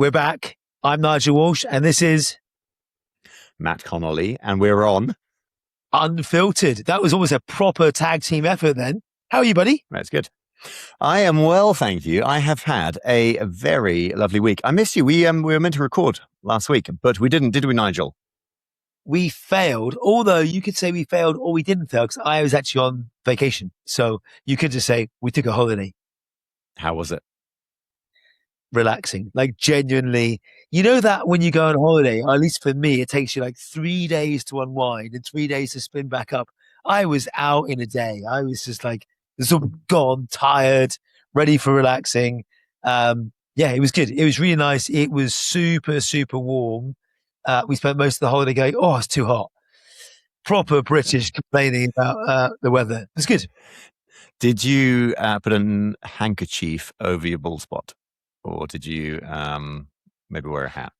We're back. I'm Nigel Walsh, and this is Matt Connolly, and we're on Unfiltered. That was almost a proper tag team effort then. How are you, buddy? That's good. I am well, thank you. I have had a very lovely week. I missed you. We were meant to record last week, but we didn't, did we, Nigel? We failed, although you could say we failed or we didn't fail because I was actually on vacation. So you could just say we took a holiday. How was it? Relaxing, like genuinely. You know that when you go on holiday, or at least for me, it takes you like 3 days to unwind and 3 days to spin back up. I was out in a day. I was just like sort of gone, tired, ready for relaxing. Yeah, it was good. It was really nice. It was super, super warm. We spent most of the holiday going, oh, it's too hot. Proper British complaining about the weather. It was good. Did you put a handkerchief over your bald spot? Or did you maybe wear a hat?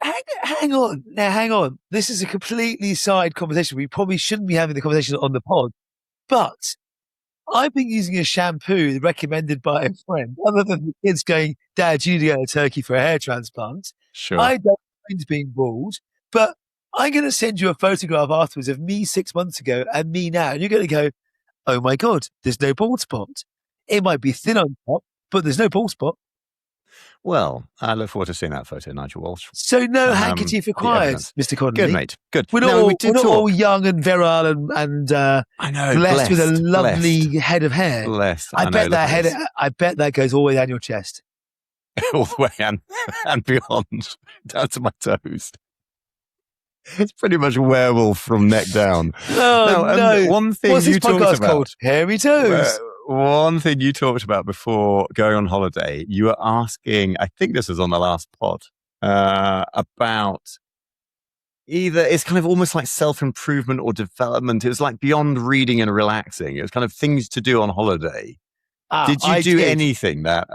Hang on. Now, hang on. This is a completely side conversation. We probably shouldn't be having the conversation on the pod. But I've been using a shampoo recommended by a friend. Other than the kids going, Dad, you need to go to Turkey for a hair transplant. Sure. I don't mind being bald, but I'm going to send you a photograph afterwards of me 6 months ago and me now. And you're going to go, oh my God, there's no bald spot. It might be thin on top, but there's no bald spot. Well, I look forward to seeing that photo, Nigel Walsh. So no handkerchief required, Mr. Connolly. Good, mate. Good. We're not all young and virile and I know, blessed with a lovely head of hair. Blessed. I bet that goes all the way down your chest. All the way and beyond, down to my toes. It's pretty much werewolf from neck down. Oh, no. One thing What's you this podcast talked about, called? Hairy Toes. One thing you talked about before going on holiday, you were asking, I think this was on the last pod, about either it's kind of almost like self-improvement or development. It was like beyond reading and relaxing. It was kind of things to do on holiday. Did you do anything that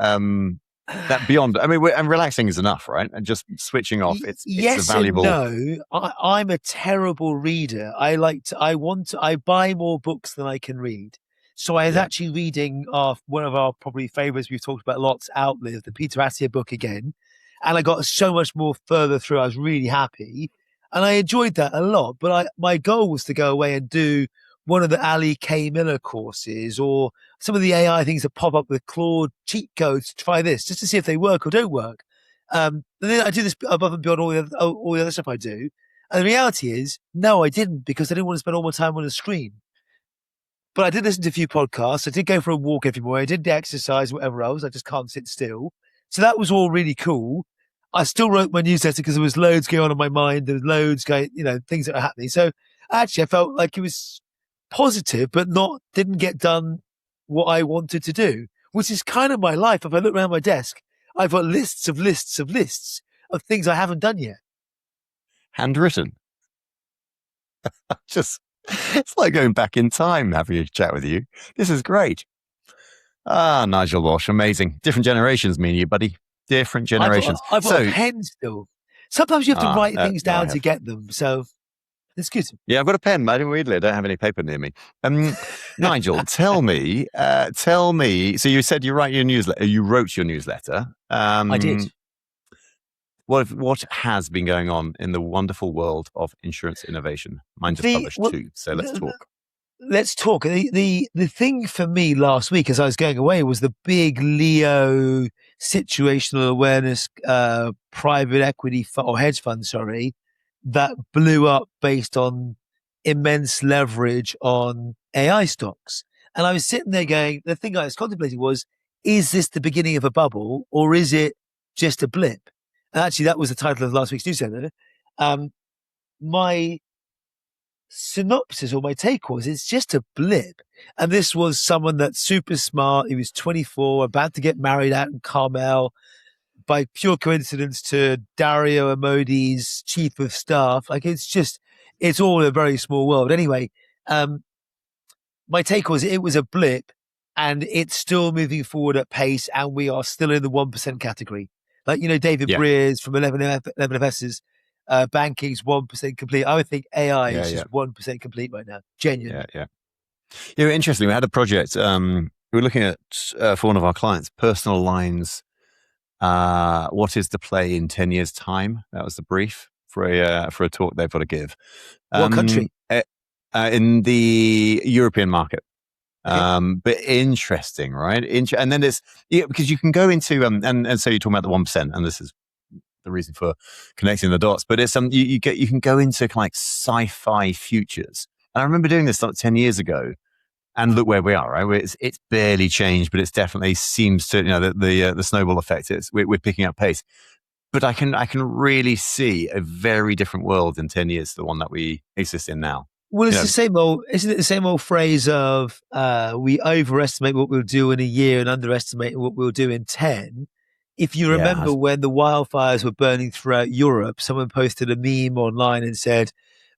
beyond? I mean, and relaxing is enough, right? And just switching off. It's yes a valuable. And no, I'm a terrible reader. I buy more books than I can read. So I was actually reading one of our probably favorites we've talked about lots, Outlive, the Peter Attia book again. And I got so much more further through. I was really happy. And I enjoyed that a lot. But my goal was to go away and do one of the Ali K. Miller courses or some of the AI things that pop up with Claude cheat codes to try this, just to see if they work or don't work. And then I do this above and beyond all the other stuff I do. And the reality is, no, I didn't, because I didn't want to spend all my time on a screen. But I did listen to a few podcasts. I did go for a walk every morning. I did the exercise, whatever else. I just can't sit still. So that was all really cool. I still wrote my newsletter because there was loads going on in my mind. There was loads going, things that are happening. So actually, I felt like it was positive, but didn't get done what I wanted to do, which is kind of my life. If I look around my desk, I've got lists of things I haven't done yet. Handwritten. It's like going back in time having a chat with you. This is great. Nigel Walsh, amazing. Different generations, me and you, buddy. Different generations. I've got a pen still. Sometimes you have to write things down to get them. So it's good. Yeah, I've got a pen, but weirdly, I don't have any paper near me. Nigel, tell me. So you said you wrote your newsletter. I did. What has been going on in the wonderful world of insurance innovation? Mine just published too, so let's talk. Let's talk. The thing for me last week as I was going away was the big Leo situational awareness private equity or hedge fund, that blew up based on immense leverage on AI stocks. And I was sitting there going, the thing I was contemplating was, is this the beginning of a bubble or is it just a blip? And actually, that was the title of last week's newsletter. My synopsis or my take was, it's just a blip. And this was someone that's super smart. He was 24, about to get married out in Carmel, by pure coincidence, to Dario Amodi's chief of staff. Like, it's all a very small world. Anyway, my take was, it was a blip and it's still moving forward at pace. And we are still in the 1% category. Like, David Breers from 11FS's banking's 1% complete. I would think AI is just 1% complete right now. Genuinely. Yeah. Interestingly, we had a project. We were looking at, for one of our clients, personal lines what is the play in 10 years' time? That was the brief for a talk they've got to give. What country? In the European market. Okay. But interesting, right? And then there's because you can go into and so you're talking about the 1%, and this is the reason for connecting the dots. But it's you can go into like sci-fi futures. And I remember doing this like 10 years ago, and look where we are, right? It's barely changed, but it's definitely seems to the snowball effect. We're picking up pace. But I can really see a very different world in 10 years to the one that we exist in now. Well, it's the same old, isn't it the same old phrase of we overestimate what we'll do in a year and underestimate what we'll do in 10? If you remember when the wildfires were burning throughout Europe, someone posted a meme online and said,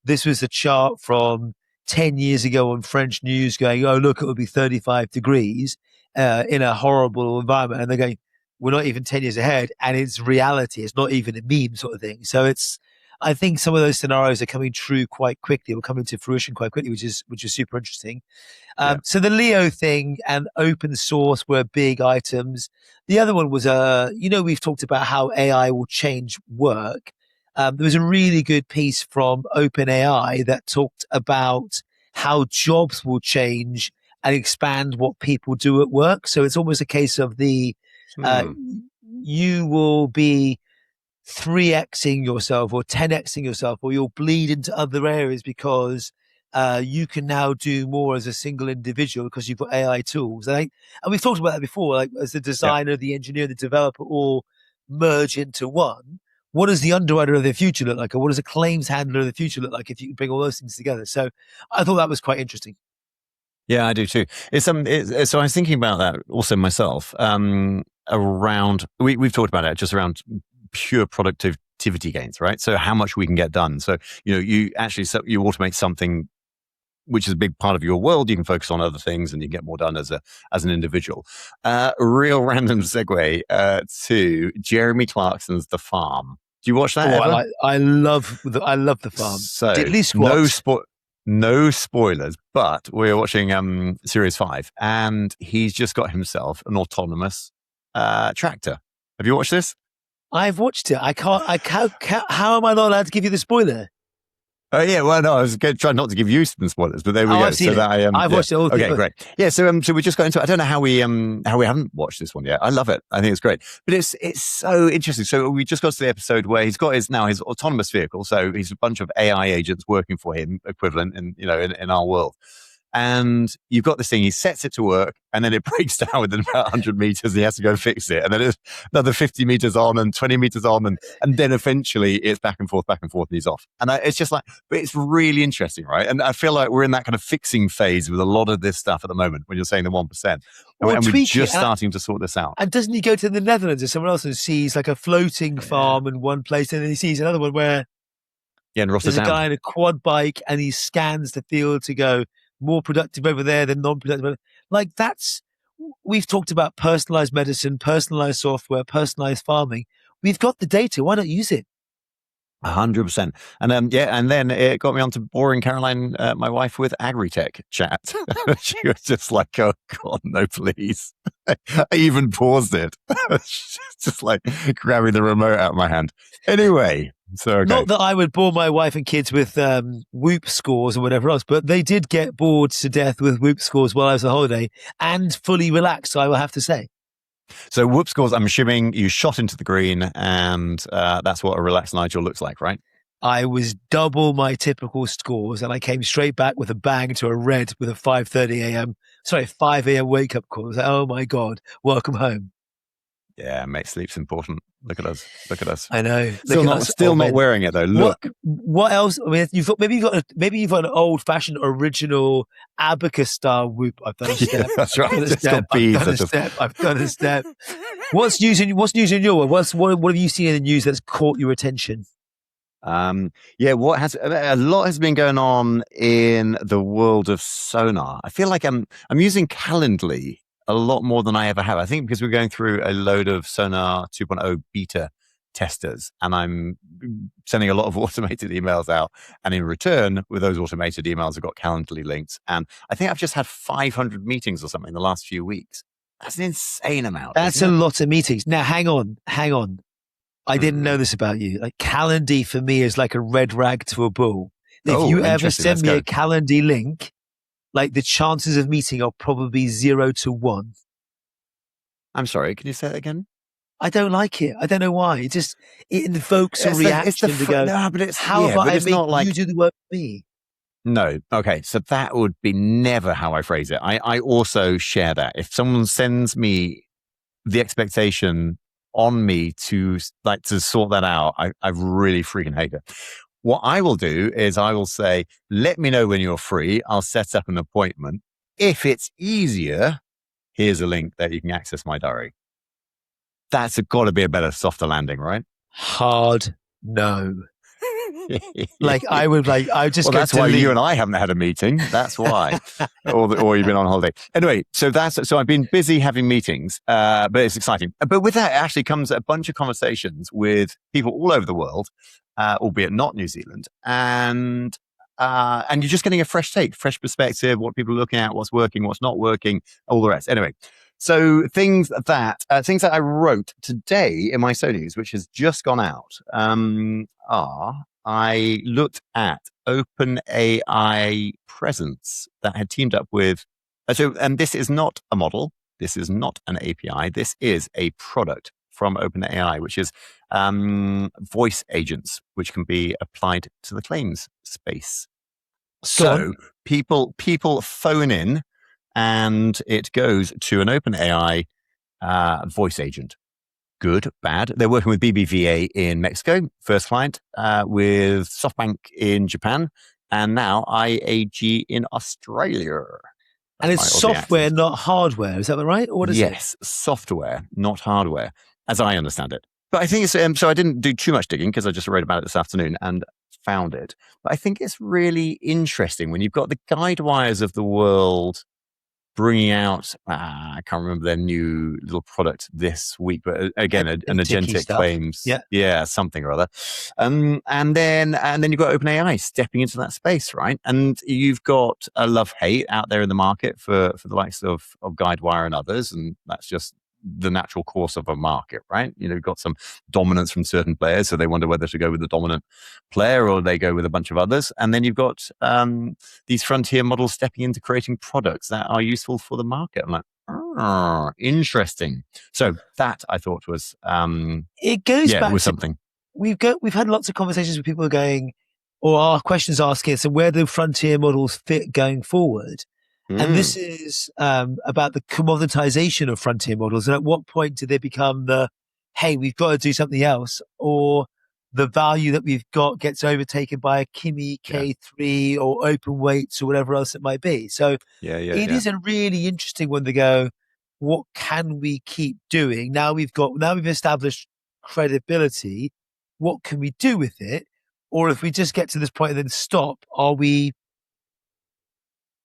this was a chart from 10 years ago on French news going, oh, look, it will be 35 degrees in a horrible environment. And they're going, we're not even 10 years ahead. And it's reality. It's not even a meme sort of thing. So I think some of those scenarios are coming true quite quickly, or coming to fruition quite quickly, which is super interesting. So the Leo thing and open source were big items. The other one was, we've talked about how AI will change work. There was a really good piece from OpenAI that talked about how jobs will change and expand what people do at work. So it's almost a case of you will be 3xing yourself or 10xing yourself, or you'll bleed into other areas because you can now do more as a single individual because you've got AI tools. And we've talked about that before, like as the designer, the engineer, the developer all merge into one. What does the underwriter of the future look like? Or what does a claims handler of the future look like if you bring all those things together? So I thought that was quite interesting. Yeah, I do too. So I was thinking about that also myself. Around we've talked about it just around pure productivity gains, right? So how much we can get done. So you automate something which is a big part of your world. You can focus on other things and you get more done as an individual. Real random segue to Jeremy Clarkson's The Farm. Do you watch that? I love The Farm. So Diddly squat. No spoilers, but we're watching Series 5, and he's just got himself an autonomous tractor. Have you watched this? I've watched it. I can't. How am I not allowed to give you the spoiler? Oh yeah, well no, I was going to try not to give you some spoilers, but there we go. I've seen it. I've watched it all. Okay, great. Yeah, so we just got into. I don't know how we haven't watched this one yet. I love it. I think it's great, but it's so interesting. So we just got to the episode where he's got his autonomous vehicle. So he's a bunch of AI agents working for him, equivalent in our world. And you've got this thing, he sets it to work, and then it breaks down within about 100 meters. He has to go fix it. And then it's another 50 meters on and 20 meters on. And then eventually it's back and forth, and he's off. And it's just like, but it's really interesting, right? And I feel like we're in that kind of fixing phase with a lot of this stuff at the moment when you're saying the 1%. And we're just starting to sort this out. And doesn't he go to the Netherlands or somewhere else and sees like a floating farm in one place, and then he sees another one where in Rotterdam, there's a guy on a quad bike and he scans the field to go, more productive over there than non-productive. Like we've talked about personalized medicine, personalized software, personalized farming. We've got the data. Why not use it? 100%. And and then it got me onto boring Caroline, my wife, with agri-tech chat. She was just like, oh God, no, please. I even paused it. Just like grabbing the remote out of my hand. Anyway. So, okay. Not that I would bore my wife and kids with Whoop scores or whatever else, but they did get bored to death with Whoop scores while I was on holiday and fully relaxed, I will have to say. So Whoop scores, I'm assuming you shot into the green, and that's what a relaxed Nigel looks like, right? I was double my typical scores, and I came straight back with a bang to a red with a 5 a.m. wake up call. I was like, oh my God, welcome home. Yeah, mate, sleep's important. Look at us. I know. Still not wearing it though. Look. What else? I mean, maybe you've got an old fashioned original abacus style Whoop. I've done a step. That's right. I've done a step. What's news in your world? What have you seen in the news that's caught your attention? A lot has been going on in the world of sonar. I feel like I'm using Calendly a lot more than I ever have. I think because we're going through a load of Sonar 2.0 beta testers, and I'm sending a lot of automated emails out. And in return, with those automated emails, I've got Calendly links. And I think I've just had 500 meetings or something in the last few weeks. That's an insane amount. That's a lot of meetings. Now, hang on. I didn't know this about you. Like Calendly for me is like a red rag to a bull. If you ever send me a Calendly link, like the chances of meeting are probably 0 to 1. I'm sorry, can you say that again? I don't like it. I don't know why. It invokes a reaction to go, no, but it's, how yeah, about but I it's make not like, you do the work for me? No. Okay. So that would be never how I phrase it. I also share that. If someone sends me the expectation on me to sort that out, I really freaking hate it. What I will do is I will say, let me know when you're free. I'll set up an appointment. If it's easier, here's a link that you can access my diary. That's got to be a better, softer landing, right? Hard no. I just well, that's why you and I haven't had a meeting. That's why, or you've been on holiday. Anyway, so I've been busy having meetings, but it's exciting. But with that actually comes a bunch of conversations with people all over the world, albeit not New Zealand, and you're just getting a fresh take, fresh perspective, what people are looking at, what's working, what's not working, all the rest. Anyway. So things that I wrote today in my So News, which has just gone out, are I looked at OpenAI Presence that had teamed up with. And this is not a model. This is not an API. This is a product from OpenAI, which is voice agents, which can be applied to the claims space. So people phone in, and it goes to an OpenAI voice agent. Good, bad. They're working with BBVA in Mexico, first client, with SoftBank in Japan, and now IAG in Australia. And it's software, not hardware. Is that right? Or what is it? Yes, software, not hardware, as I understand it. But I think it's, so I didn't do too much digging because I just read about it this afternoon and found it. But I think it's really interesting when you've got the guide wires of the world bringing out, I can't remember their new little product this week, but again, an agentic claims, something or other. And then you've got OpenAI stepping into that space, right? And you've got a love-hate out there in the market for the likes of Guidewire and others, and that's just the natural course of a market, right? You've got some dominance from certain players, so they wonder whether to go with the dominant player or they go with a bunch of others. And then you've got these frontier models stepping into creating products that are useful for the market. I'm like, interesting. So that I thought was it goes back was to something. We've had lots of conversations with people going, or our questions asking, so where do frontier models fit going forward? And this is about the commoditization of frontier models. And at what point do they become hey, we've got to do something else, or the value that we've got gets overtaken by a Kimi K3 or open weights or whatever else it might be. So it is a really interesting one to go, what can we keep doing? Now we've established credibility. What can we do with it? Or if we just get to this point and then stop, are we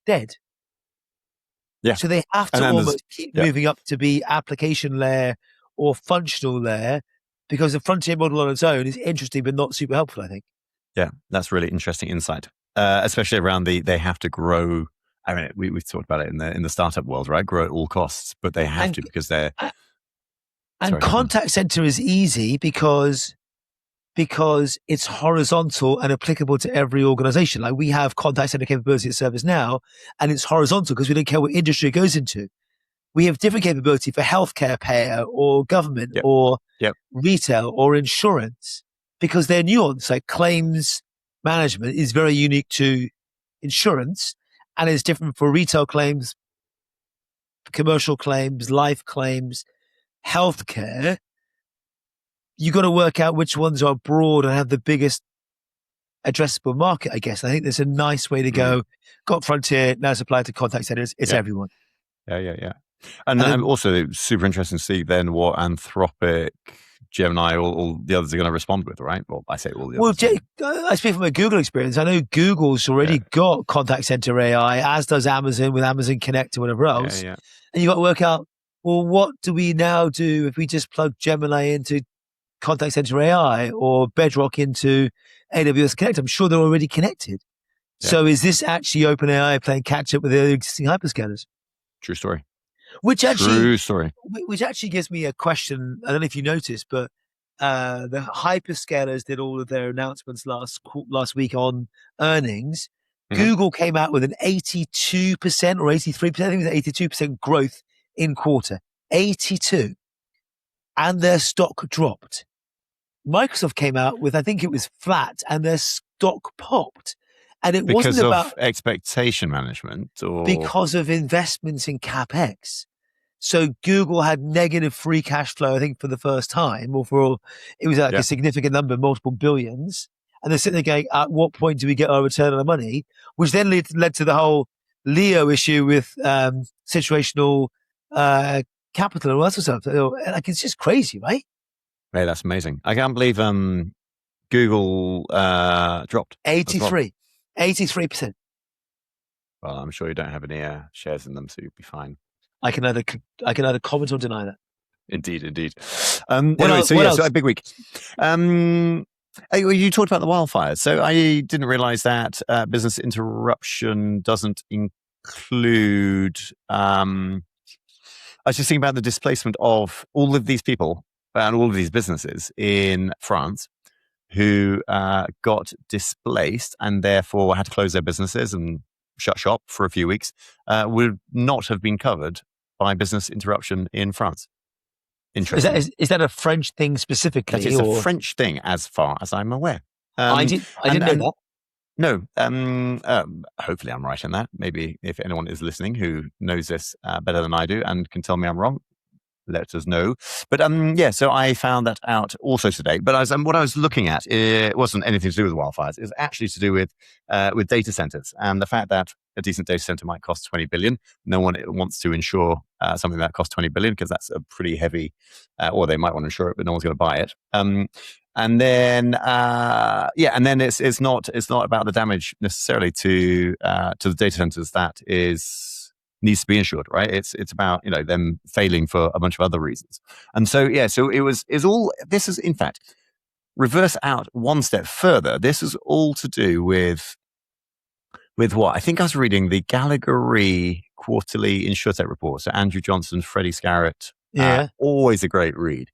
dead? Yeah. So they have to almost keep moving up to be application layer or functional layer, because the frontier model on its own is interesting but not super helpful, I think. Yeah, that's really interesting insight, especially around they have to grow. I mean, we've talked about it in the startup world, right? Grow at all costs, but they have to because they're. And contact center is easy because it's horizontal and applicable to every organization. Like we have contact center capability at ServiceNow, and it's horizontal because we don't care what industry it goes into. We have different capability for healthcare payer or government or retail or insurance because they're nuanced. Like claims management is very unique to insurance and is different for retail claims, commercial claims, life claims, healthcare. You got to work out which ones are broad and have the biggest addressable market, I guess. I think there's a nice way to go. Got frontier, now it's applied to contact centers. It's everyone. Yeah. And also super interesting to see then what Anthropic, Gemini, all the others are going to respond with, right? Well, I say all the others. Well, I speak from a Google experience. I know Google's already got contact center AI, as does Amazon with Amazon Connect or whatever else. Yeah. And you got to work out, well, what do we now do if we just plug Gemini into contact center AI or Bedrock into AWS Connect? I'm sure they're already connected. Yeah. So is this actually OpenAI playing catch up with the existing hyperscalers? True story. Which actually, True story. which actually gives me a question. I don't know if you noticed, but the hyperscalers did all of their announcements last week on earnings. Mhm. Google came out with an 82% or 83%, I think it was 82% growth in quarter. 82. And their stock dropped. Microsoft came out with, I think it was flat, and their stock popped. And it wasn't Because about of expectation management, or because of investments in CapEx. So Google had negative free cash flow, I think, for the first time, or for it was like yeah, a significant number, multiple billions. And they're sitting there going, at what point do we get our return on the money? Which then led to the whole Leo issue with situational capital and all that sort of stuff. Like, it's just crazy, right? hey, that's amazing. I can't believe Google dropped as well. 83%. Well, I'm sure you don't have any shares in them, so you'll be fine. I can either comment or deny that. Indeed. What Anyway, else? so What yeah, else? so a big week. You talked about the wildfires. So I didn't realize that business interruption doesn't include. I was just thinking about the displacement of all of these people and all of these businesses in France who got displaced and therefore had to close their businesses and shut shop for a few weeks, would not have been covered by business interruption in France. Interesting. Is that a French thing specifically? That is a French thing, as far as I'm aware. I didn't know that. No, hopefully I'm right in that. Maybe if anyone is listening who knows this better than I do and can tell me I'm wrong, let us know. But yeah, so I found that out also today. But what I was looking at, it wasn't anything to do with wildfires. It was actually to do with data centers and the fact that a decent data center might cost 20 billion. No one wants to insure something that costs 20 billion because that's a pretty heavy, or they might want to insure it, but no one's going to buy it. And then it's not about the damage necessarily to the data centers that needs to be insured, right? It's about them failing for a bunch of other reasons. And so this is in fact reverse out one step further. This is all to do with what? I think I was reading the Gallagher quarterly InsurTech report. So Andrew Johnson, Freddie Scarrett, always a great read.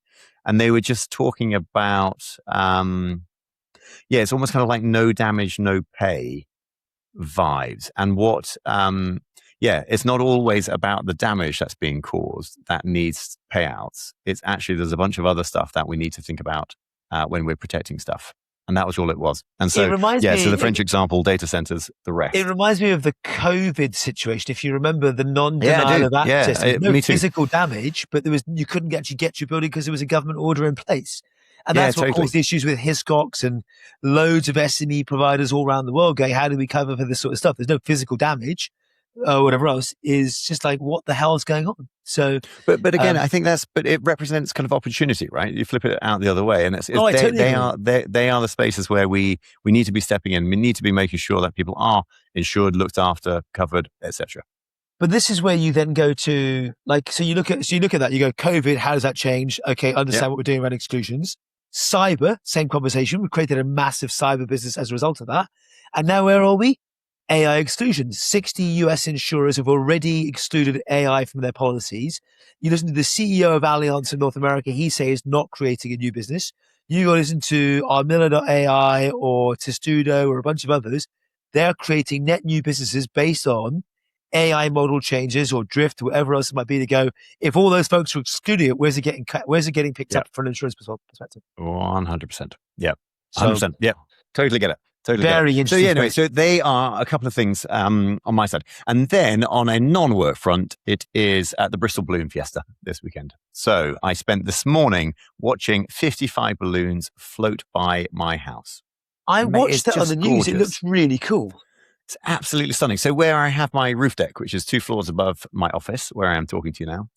And they were just talking about, it's almost kind of like no damage, no pay vibes. And what, it's not always about the damage that's being caused that needs payouts. It's actually, there's a bunch of other stuff that we need to think about when we're protecting stuff. And that was all it was. And so, so the French example, data centers, the rest. It reminds me of the COVID situation. If you remember the non-denial of access, no physical damage, but you couldn't actually get your building because there was a government order in place. And that's what caused the issues with Hiscox and loads of SME providers all around the world going, how do we cover for this sort of stuff? There's no physical damage. Whatever else is just like, what the hell is going on? So, but again, I think but it represents kind of opportunity, right? You flip it out the other way, and they are the spaces where we need to be stepping in. We need to be making sure that people are insured, looked after, covered, etc. But this is where you then go to so you look at that, you go, COVID, how does that change? Okay, understand what we're doing around exclusions. Cyber, same conversation. We've created a massive cyber business as a result of that. And now where are we? AI exclusions. 60 US insurers have already excluded AI from their policies. You listen to the CEO of Allianz in North America, he says not creating a new business. You go listen to Armilla.ai or Testudo or a bunch of others. They're creating net new businesses based on AI model changes or drift, whatever else it might be, to go, if all those folks are excluding it, where's it getting cut? Where's it getting picked up from an insurance perspective? 100%. Yeah. 100%. Yeah. Totally get it. Totally very interesting. So, anyway, so they are a couple of things on my side. And then on a non-work front, it is at the Bristol Balloon Fiesta this weekend. So I spent this morning watching 55 balloons float by my house. I watched that on the news. Gorgeous. It looks really cool. It's absolutely stunning. So where I have my roof deck, which is 2 floors above my office, where I am talking to you now,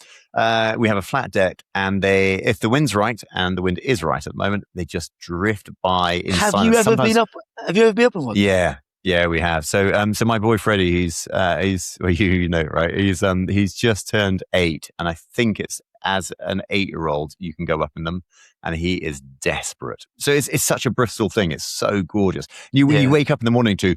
we have a flat deck, and if the wind's right, and the wind is right at the moment, they just drift by in silence. Have you ever been up on one? Yeah, we have. So, so my boy Freddie, he's well, you know, right? He's just turned 8, and I think it's as an 8-year-old you can go up in them, and he is desperate. So it's such a Bristol thing. It's so gorgeous. You wake up in the morning to.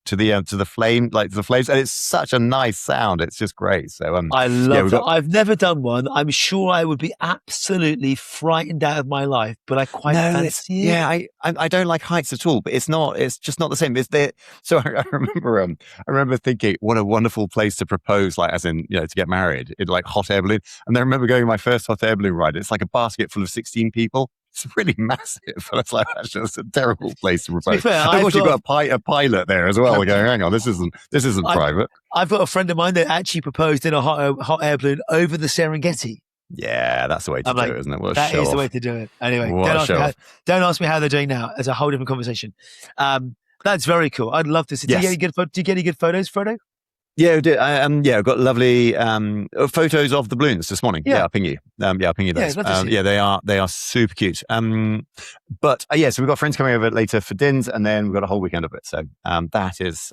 to the flame, like to the flames, and it's such a nice sound. It's just great. So I yeah, love we've that. got I've never done one. I'm sure I would be absolutely frightened out of my life, but I quite no, it's fancy it. yeah. I don't like heights at all, but it's not. It's just not the same. It's there. So I remember thinking, what a wonderful place to propose, like as in to get married in like hot air balloon. And then I remember going on my first hot air balloon ride. It's like a basket full of 16 people. It's really massive. And it's like that's a terrible place to To be propose. fair, And of course, you've got a pilot there as well. Going, hang on, this isn't I've, private. I've got a friend of mine that actually proposed in a hot air balloon over the Serengeti. Yeah, that's the way to I'm do like, it, isn't it? What a that show is the way off. to do it. Anyway, What a show off. don't ask me how they're doing now. It's a whole different conversation. That's very cool. I'd love to see. Yes. Do you get any good photos, Frodo? Yeah, I've got lovely photos of the balloons this morning. Yeah, I'll ping you. I'll ping you those. I'd love to see. They are super cute. But so we've got friends coming over later for dins, and then we've got a whole weekend of it. So that is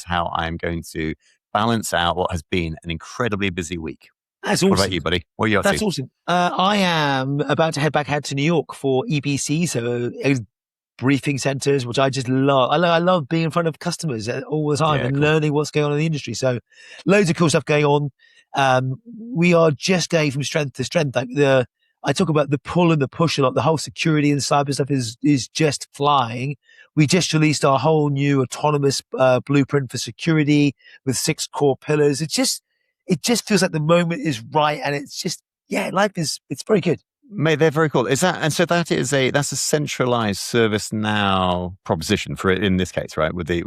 how I'm going to balance out what has been an incredibly busy week. That's awesome. What about you, buddy? What are you up to? That's awesome. I am about to head back out to New York for EBC, so briefing centers, which I just love. I love being in front of customers all the time and learning what's going on in the industry. So loads of cool stuff going on. We are just going from strength to strength. Like I talk about the pull and the push a lot. The whole security and cyber stuff is just flying. We just released our whole new autonomous blueprint for security with 6 core pillars. It just feels like the moment is right, and it's just it's very good. Mate, they're very cool. So that's a centralized ServiceNow proposition for it in this case, right? With the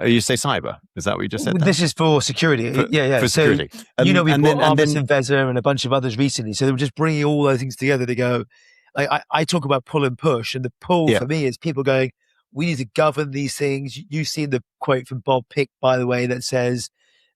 you say cyber? Is that what you just said? This is for security. For security. We bought Arbus and Veza and a bunch of others recently. So they were just bringing all those things together to go. I talk about pull and push, and the pull for me is people going, we need to govern these things. You've seen the quote from Bob Pick, by the way, that says,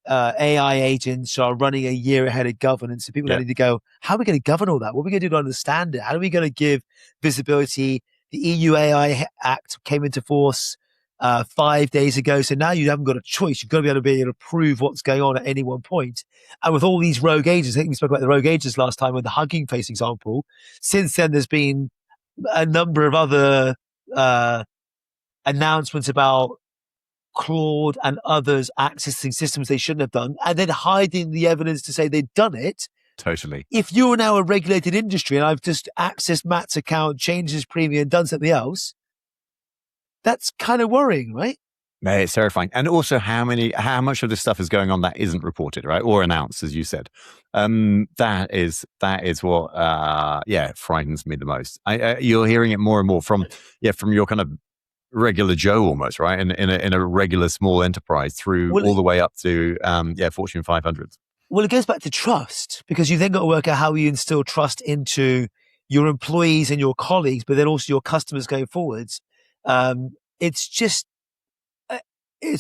AI agents are running a year ahead of governance. So people need to go, how are we going to govern all that? What are we going to do to understand it? How are we going to give visibility? The EU AI Act came into force 5 days ago. So now you haven't got a choice. You've got to be able to prove what's going on at any one point. And with all these rogue agents, I think we spoke about the rogue agents last time with the Hugging Face example. Since then, there's been a number of other announcements about Claude and others accessing systems they shouldn't have done and then hiding the evidence to say they'd done it. Totally. If you're now a regulated industry and I've just accessed Matt's account, changed his premium, done something else, that's kind of worrying, right? No, it's terrifying. And also how much of this stuff is going on that isn't reported, right? Or announced, as you said. That is what frightens me the most. You're hearing it more and more from your kind of regular Joe almost, right? In a regular small enterprise through all the way up to Fortune 500s. Well, it goes back to trust, because you then got to work out how you instill trust into your employees and your colleagues, but then also your customers going forwards. It's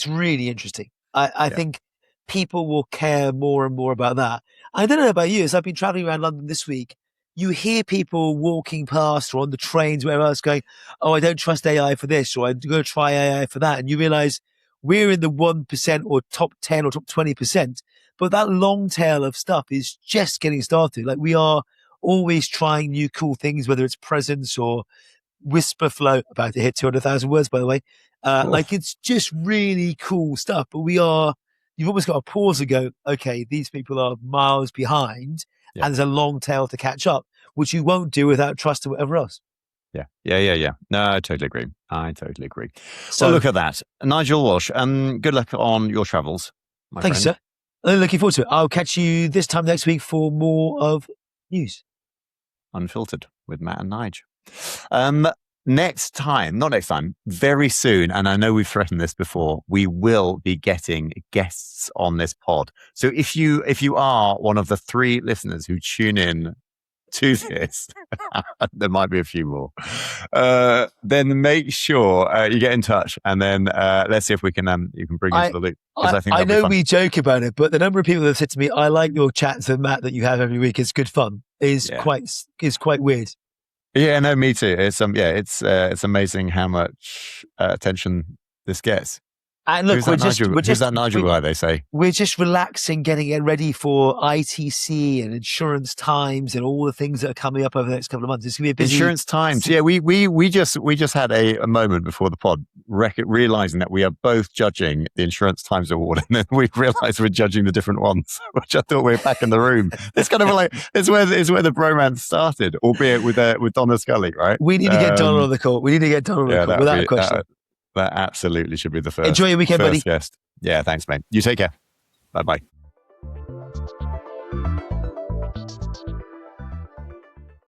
really interesting. I think people will care more and more about that. I don't know about you, as I've been traveling around London this week, you hear people walking past or on the trains, wherever else, going, oh, I don't trust AI for this, or I'm going to try AI for that. And you realize we're in the 1% or top 10 or top 20%. But that long tail of stuff is just getting started. Like, we are always trying new cool things, whether it's presence or whisper flow, about to hit 200,000 words, by the way. Like, it's just really cool stuff. But you've almost got to pause and go, okay, these people are miles behind. Yeah. And there's a long tail to catch up, which you won't do without trust or whatever else. Yeah. No, I totally agree. So look at that. Nigel Walsh, good luck on your travels, my friend. Thank you, sir. I'm looking forward to it. I'll catch you this time next week for more of news. Unfiltered with Matt and Nige. Not next time, very soon, and I know we've threatened this before, we will be getting guests on this pod. So if you are one of the 3 listeners who tune in to this, there might be a few more, then make sure you get in touch, and then let's see if you can bring us to the loop. I know we joke about it, but the number of people that have said to me, I like your chats with Matt that you have every week, it's good fun, is quite weird. Yeah, no, me too. It's amazing how much attention this gets. And look, Who's that Nigel? Who's that Nigel guy? They say we're just relaxing, getting it ready for ITC and Insurance Times and all the things that are coming up over the next couple of months. It's gonna be a busy Insurance Times. Yeah, we just had a moment before the pod, realizing that we are both judging the Insurance Times award, and then we realized we're judging the different ones, which I thought we were back in the room. It's kind of like it's where the bromance started, albeit with Donna Scully, right? We need to get Donna on the call. We need to get Donna on the call without a question. That absolutely should be the first. Enjoy your weekend, buddy. Guest. Yeah, thanks, mate. You take care. Bye-bye.